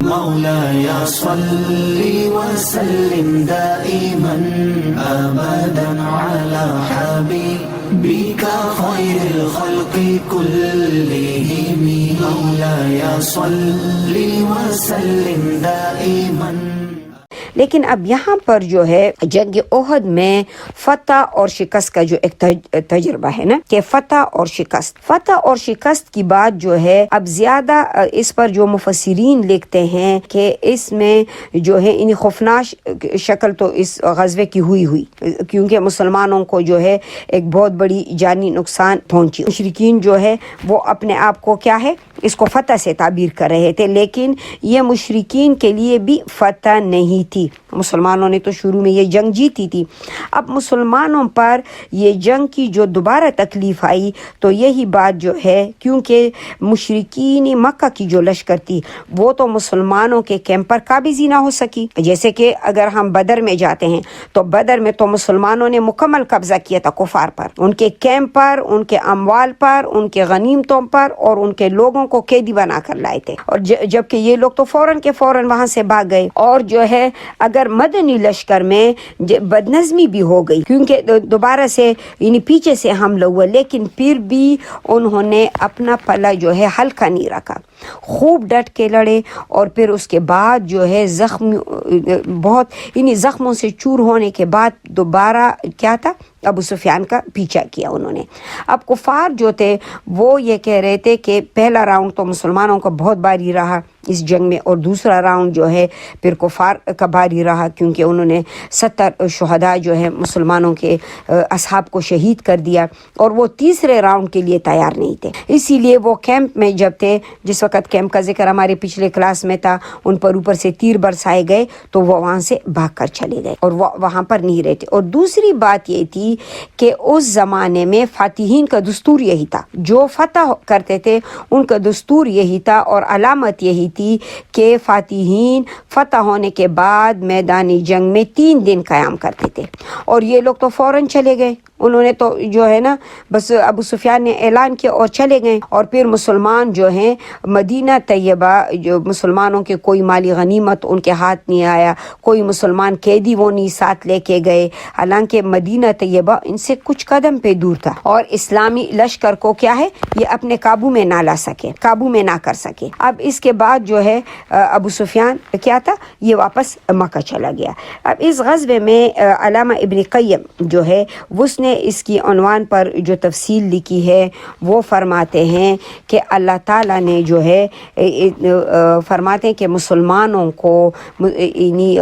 مولاي صل وسلم دائما أبدا على حبيبك خير الخلق كلهم مولاي صل وسلم دائما. لیکن اب یہاں پر جو ہے جنگ احد میں فتح اور شکست کا جو ایک تجربہ ہے نا کہ فتح اور شکست کی بات جو ہے اب زیادہ اس پر جو مفسرین لکھتے ہیں کہ اس میں جو ہے انہیں خوفناک شکل تو اس غزوے کی ہوئی کیونکہ مسلمانوں کو جو ہے ایک بہت بڑی جانی نقصان پہنچی. مشرکین جو ہے وہ اپنے آپ کو کیا ہے اس کو فتح سے تعبیر کر رہے تھے، لیکن یہ مشرکین کے لیے بھی فتح نہیں تھی. مسلمانوں نے تو شروع میں یہ جنگ جیتی تھی. اب مسلمانوں پر یہ جنگ کی جو دوبارہ تکلیف آئی تو یہی بات جو ہے کیونکہ مشرکین مکہ کی جو لشکر تھی وہ تو مسلمانوں کے کیمپ پر قابض ہی نہ ہو سکی. جیسے کہ اگر ہم بدر میں جاتے ہیں تو بدر میں تو مسلمانوں نے مکمل قبضہ کیا تھا کفار پر، ان کے کیمپ پر، ان کے اموال پر، ان کے غنیمتوں پر، اور ان کے لوگوں کو قیدی بنا کر لائے تھے. اور جبکہ یہ لوگ تو فوراً وہاں سے بھاگ گئے. اور جو ہے اگر مدنی لشکر میں بدنظمی بھی ہو گئی کیونکہ دوبارہ سے یعنی پیچھے سے حملہ ہوا، لیکن پھر بھی انہوں نے اپنا پلہ جو ہے ہلکا نہیں رکھا، خوب ڈٹ کے لڑے. اور پھر اس کے بعد جو ہے بہت انہیں زخموں سے چور ہونے کے بعد دوبارہ کیا تھا ابو سفیان کا پیچھا کیا انہوں نے. اب کفار جو تھے وہ یہ کہہ رہے تھے کہ پہلا راؤنڈ تو مسلمانوں کا بہت بھاری رہا اس جنگ میں، اور دوسرا راؤنڈ جو ہے پھر کفار کا بھاری رہا کیونکہ انہوں نے 70 شہداء جو ہے مسلمانوں کے اصحاب کو شہید کر دیا، اور وہ تیسرے راؤنڈ کے لیے تیار نہیں تھے. اسی لیے وہ کیمپ میں جب تھے، جس وقت کیمپ کا ذکر ہمارے پچھلے کلاس میں تھا، ان پر اوپر سے تیر برسائے گئے تو وہ وہاں سے بھاگ کر چلے گئے اور وہ وہاں پر نہیں رہتے. اور دوسری بات یہ تھی کہ اس زمانے میں فاتحین کا دستور یہی تھا، جو فتح کرتے تھے ان کا دستور یہی تھا اور علامت یہی تھی کہ فاتحین فتح ہونے کے بعد میدانی جنگ میں 3 دن قیام کرتے تھے. اور یہ لوگ تو فوراً چلے گئے، انہوں نے تو جو ہے نا بس ابو سفیان نے اعلان کیا اور چلے گئے. اور پھر مسلمان جو ہیں مدینہ طیبہ، جو مسلمانوں کے کوئی مالی غنیمت ان کے ہاتھ نہیں آیا، کوئی مسلمان قیدی وہ نہیں ساتھ لے کے گئے، حالانکہ مدینہ طیبہ ان سے کچھ قدم پہ دور تھا اور اسلامی لشکر کو کیا ہے یہ اپنے قابو میں نہ کر سکے. اب اس کے بعد جو ہے ابو سفیان کیا تھا یہ واپس مکہ چلا گیا. اب اس غزوے میں علامہ ابن قیم جو ہے اس نے اس کی عنوان پر جو تفصیل لکھی ہے وہ فرماتے ہیں کہ اللہ تعالیٰ نے جو ہے فرماتے ہیں کہ مسلمانوں کو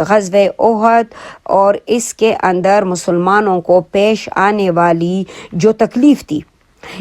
غزوہ احد اور اس کے اندر مسلمانوں کو پیش آنے والی جو تکلیف تھی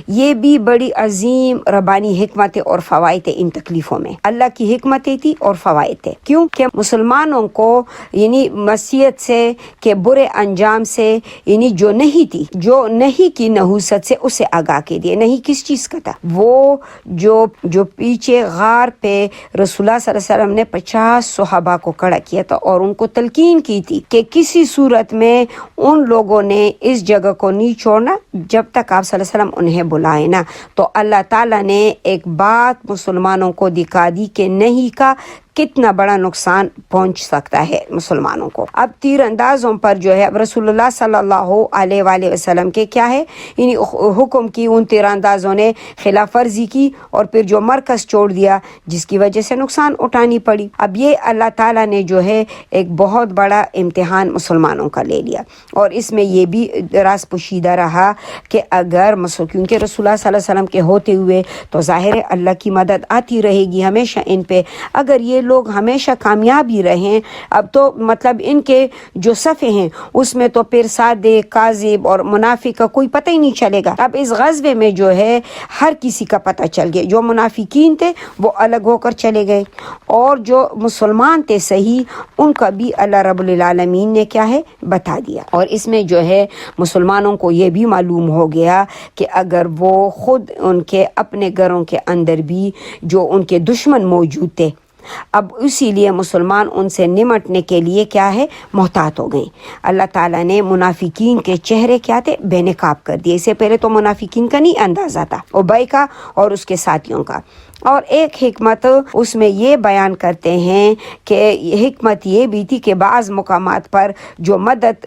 یہ بھی بڑی عظیم ربانی حکمت اور فوائد ان تکلیفوں میں. اللہ کی حکمتیں تھی اور فوائد تھے، کیونکہ مسلمانوں کو یعنی معصیت سے کہ برے انجام سے یعنی جو نہیں کی نحوست سے اسے آگاہ کے دیے. نہیں کس چیز کا تھا؟ وہ جو پیچھے غار پہ رسول اللہ صلی اللہ علیہ وسلم نے 50 صحابہ کو کھڑا کیا تھا اور ان کو تلقین کی تھی کہ کسی صورت میں ان لوگوں نے اس جگہ کو نہیں چھوڑنا جب تک آپ صلی اللہ علیہ وسلم انہیں بلائے نا. تو اللہ تعالیٰ نے ایک بات مسلمانوں کو دکھا دی کہ نہیں کا کتنا بڑا نقصان پہنچ سکتا ہے مسلمانوں کو. اب تیر اندازوں پر جو ہے رسول اللہ صلی اللہ علیہ وآلہ وسلم کے کیا ہے یعنی حکم کی، ان تیر اندازوں نے خلاف ورزی کی اور پھر جو مرکز چھوڑ دیا جس کی وجہ سے نقصان اٹھانی پڑی. اب یہ اللہ تعالیٰ نے جو ہے ایک بہت بڑا امتحان مسلمانوں کا لے لیا اور اس میں یہ بھی راز پوشیدہ رہا کہ اگر کیونکہ رسول اللہ صلی اللہ علیہ وسلم کے ہوتے ہوئے تو ظاہر ہے اللہ کی مدد آتی رہے گی ہمیشہ ان پہ. اگر یہ لوگ ہمیشہ کامیاب ہی رہیں اب تو مطلب ان کے جو صفے ہیں اس میں تو پھر صادق، کاذب اور منافق کا کوئی پتہ ہی نہیں چلے گا. اب اس غزوے میں جو ہے ہر کسی کا پتہ چل گیا، جو منافقین تھے وہ الگ ہو کر چلے گئے اور جو مسلمان تھے صحیح ان کا بھی اللہ رب العالمین نے کیا ہے بتا دیا. اور اس میں جو ہے مسلمانوں کو یہ بھی معلوم ہو گیا کہ اگر وہ خود ان کے اپنے گھروں کے اندر بھی جو ان کے دشمن موجود تھے، اب اسی لیے مسلمان ان سے نمٹنے کے لیے کیا ہے محتاط ہو گئے. اللہ تعالیٰ نے منافقین کے چہرے کیا تھے بے نقاب کر دیے. اس سے پہلے تو منافقین کا نہیں اندازہ تھا، ابی کا اور اس کے ساتھیوں کا. اور ایک حکمت اس میں یہ بیان کرتے ہیں کہ حکمت یہ بھی تھی کہ بعض مقامات پر جو مدد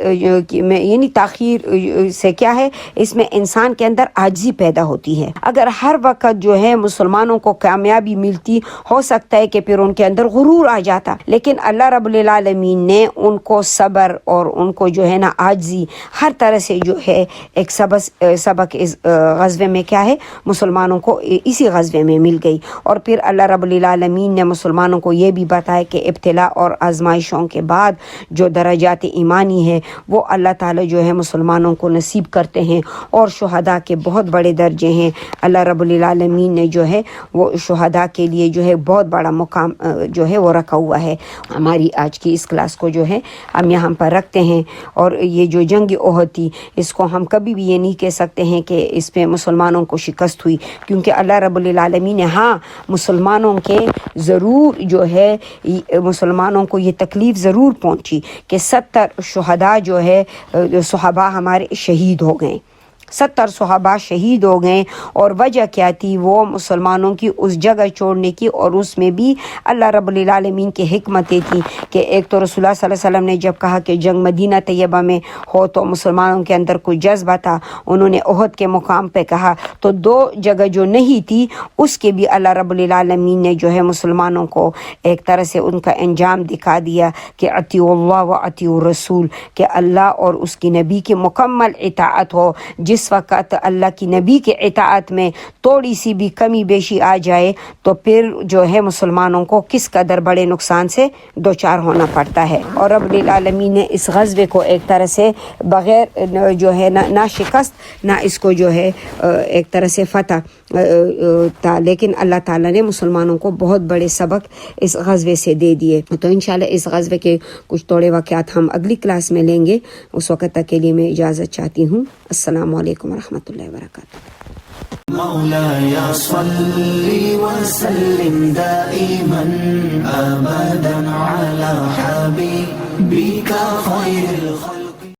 یعنی تاخیر سے کیا ہے، اس میں انسان کے اندر عاجزی پیدا ہوتی ہے۔ اگر ہر وقت جو ہے مسلمانوں کو کامیابی ملتی، ہو سکتا ہے کہ پھر ان کے اندر غرور آ جاتا، لیکن اللہ رب العالمین نے ان کو صبر اور ان کو جو ہے نا عاجزی ہر طرح سے جو ہے ایک سبق اس غزوے میں کیا ہے مسلمانوں کو اسی غزوے میں مل گئی۔ اور پھر اللہ رب العالمین نے مسلمانوں کو یہ بھی بتایا کہ ابتلا اور آزمائشوں کے بعد جو درجات ایمانی ہے وہ اللہ تعالی جو ہے مسلمانوں کو نصیب کرتے ہیں، اور شہداء کے بہت بڑے درجے ہیں۔ اللہ رب العالمین نے جو ہے وہ شہداء کے لیے جو ہے بہت بڑا مقام جو ہے وہ رکھا ہوا ہے۔ ہماری آج کی اس کلاس کو جو ہے ہم یہاں پر رکھتے ہیں، اور یہ جو جنگ احد تھی اس کو ہم کبھی بھی یہ نہیں کہہ سکتے ہیں کہ اس پہ مسلمانوں کو شکست ہوئی، کیونکہ اللہ رب العالمین نے مسلمانوں کے ضرور جو ہے مسلمانوں کو یہ تکلیف ضرور پہنچی کہ 70 شہداء جو ہے صحابہ ہمارے شہید ہو گئے، 70 صحابہ شہید ہو گئے۔ اور وجہ کیا تھی؟ وہ مسلمانوں کی اس جگہ چھوڑنے کی، اور اس میں بھی اللہ رب العالمین کی حکمتیں تھیں کہ ایک تو رسول اللہ صلی اللہ علیہ وسلم نے جب کہا کہ جنگ مدینہ طیبہ میں ہو تو مسلمانوں کے اندر کوئی جذبہ تھا، انہوں نے احد کے مقام پہ کہا، تو 2 جگہ جو نہیں تھی اس کے بھی اللہ رب العالمین نے جو ہے مسلمانوں کو ایک طرح سے ان کا انجام دکھا دیا کہ اطیعوا اللہ و اطیعوا الرسول، کہ اللہ اور اس کی نبی کی مکمل اطاعت ہو۔ جس وقت اللہ کی نبی کے اطاعت میں تھوڑی سی بھی کمی بیشی آ جائے تو پھر جو ہے مسلمانوں کو کس قدر بڑے نقصان سے دوچار ہونا پڑتا ہے۔ اور رب العالمین نے اس غزوے کو ایک طرح سے بغیر جو ہے نہ شکست نہ اس کو جو ہے ایک طرح سے فتح تھا، لیکن اللہ تعالیٰ نے مسلمانوں کو بہت بڑے سبق اس غزوے سے دے دیے۔ تو انشاءاللہ اس غزوے کے کچھ تھوڑے واقعات ہم اگلی کلاس میں لیں گے۔ اس وقت تک کے لیے میں اجازت چاہتی ہوں۔ السلام علیکم ورحمۃ اللہ وبرکاتہ۔ مولاي صل وسلم دائما أبدا على حبيبك خير الخلق